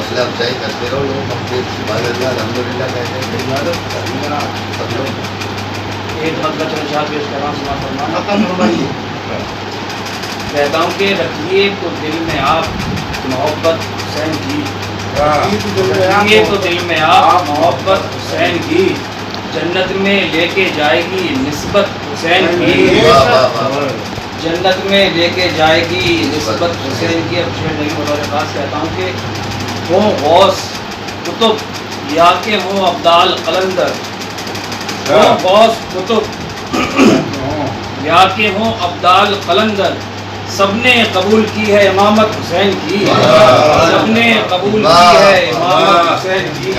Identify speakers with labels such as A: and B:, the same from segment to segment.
A: حوصلہ افزائی کرتے رہو لوگ اپنے سبحان اللہ الحمدللہ کہتے ہیں کہ عبادت کرنا سب لوگ
B: ایک مطلب چلو شاہ پیش کر رہا ہوں سنا فرمائیے. کہتا ہوں کہ رکھیے تو دل میں آپ محبت حسین کی، رکھیے تو دل میں آپ محبت حسین کی، جنت میں لے کے جائے گی نسبت حسین کی، جنت میں لے کے جائے گی نسبت حسین کی. اب شعر نہیں بطور خاص کہتا ہوں کہ ہوں غوث کتب یا کہ ہوں ابدال قلندر، ہوں غوث کتب یا کہ ہوں ابدال قلندر، سب نے قبول کی ہے امامت حسین کی، سب نے قبول کی ہے امامت حسین کی.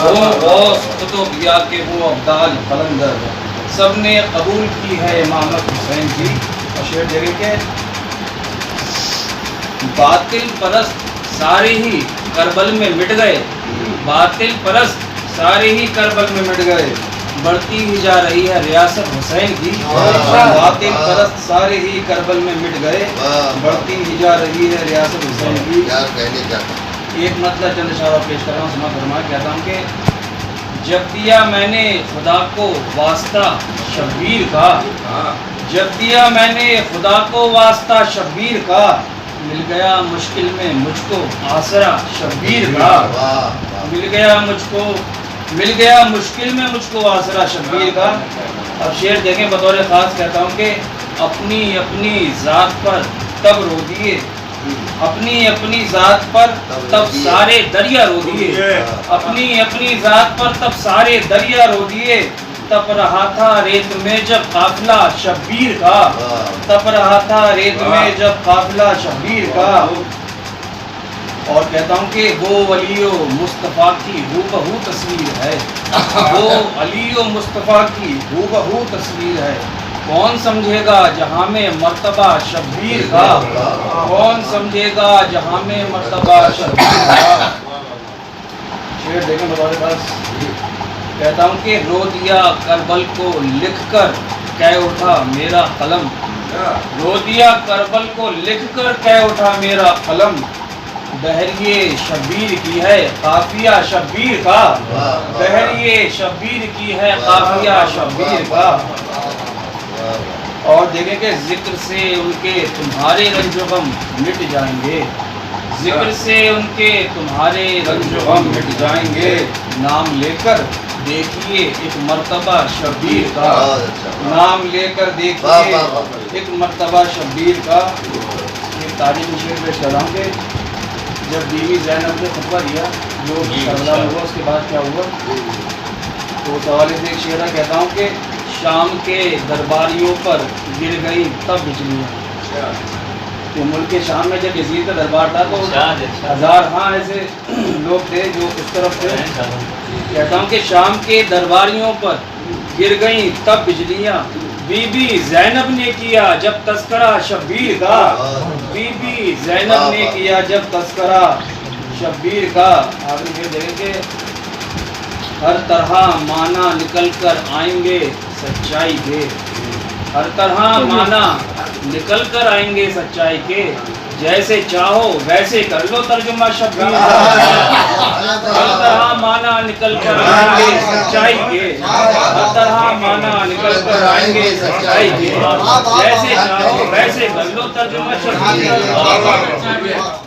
B: ہوں غوث کتب یا کہ ہوں ابدال قلندر، سب نے قبول کی ہے امامت حسین کی. اور شعر دیکھیں کہ باطل پرست سارے ہی کربل میں مٹ گئے، باطل پرست سارے ہی کربل میں مٹ گئے، بڑھتی ہی جا رہی ہے ریاست حسین کی. باطل پرست سارے ہی کربل میں مٹ گئے، بڑھتی ہی جا رہی ہے ریاست حسین کی. ایک مطلب چند اشارہ پیش کر رہا ہوں، سما فرما. کہتا ہوں کہ جب دیا میں نے خدا کو واسطہ شبیر کا، جب دیا میں نے خدا کو واسطہ شبیر کا، مل گیا مشکل میں مجھ کو آسرا شبیر کا، مل گیا مشکل میں مجھ کو آسرا شبیر کا. اب شعر دیکھیں بطور خاص کہتا ہوں کہ اپنی ذات پر تب رو دیے، اپنی ذات پر تب سارے دریا رو دیے، اپنی ذات پر تب سارے دریا رو دیے، تپ رہا تھا ریت میں جب قافلہ شبیر کا، تپ رہا تھا ریت میں جب قافلہ شبیر کا. اور کہتا ہوں کہ وہ علی و مصطفیٰ کی ہو بہو تصویر ہے، وہ علی و مصطفیٰ کی ہو بہو تصویر ہے، کون سمجھے گا جہاں میں مرتبہ شبیر کا، کون سمجھے گا جہاں میں مرتبہ شبیر کا. شعر دیکھیں بطور خاص. کہتا ہوں کہ رو دیا کربل کو لکھ کر کہہ اٹھا میرا قلم، رو دیا کربل کو لکھ کر کہہ اٹھا میرا قلم، بحریے شبیر کی ہے قافیہ شبیر کا، بحریے شبیر کی ہے قافیہ شبیر کا. اور دیکھیں کہ ذکر سے ان کے تمہارے رنج و غم مٹ جائیں گے، ذکر سے ان کے تمہارے رنج و غم مٹ جائیں گے، نام لے کر دیکھیے ایک مرتبہ شبیر کا، نام لے کر دیکھیے ایک مرتبہ شبیر کا. ایک تاریخی شعر پیش کر رہا ہوں کہ جب بیوی زینب نے خطبہ دیا جو کربلا ہوا، اس کے بعد کیا ہوا، تو اس حوالے سے ایک شعر کہتا ہوں کہ شام کے درباریوں پر گر گئی تب بجلیاں. کہ ملک شام میں جب یزید کا دربار تھا تو ہزار ہاں ایسے لوگ تھے جو اس طرف تھے. کہتا ہوں کہ شام کے درباریوں پر گر گئیں تب بجلیاں، بی بی زینب نے کیا جب تذکرہ شبیر کا، بی بی زینب نے کیا جب تذکرہ شبیر کا. آخری یہ دیکھیں کہ ہر طرح معنی نکل کر آئیں گے سچائی کے، ہر طرح معنی نکل کر آئیں گے سچائی کے، جیسے چاہو ویسے کر لو ترجمہ شبیر کا، ہر طرح معنی نکل کر آئیں گے سچائی کے، ہر طرح معنی نکل کر آئیں گے سچائی کے، جیسے چاہو ویسے کر لو ترجمہ شبیر کا.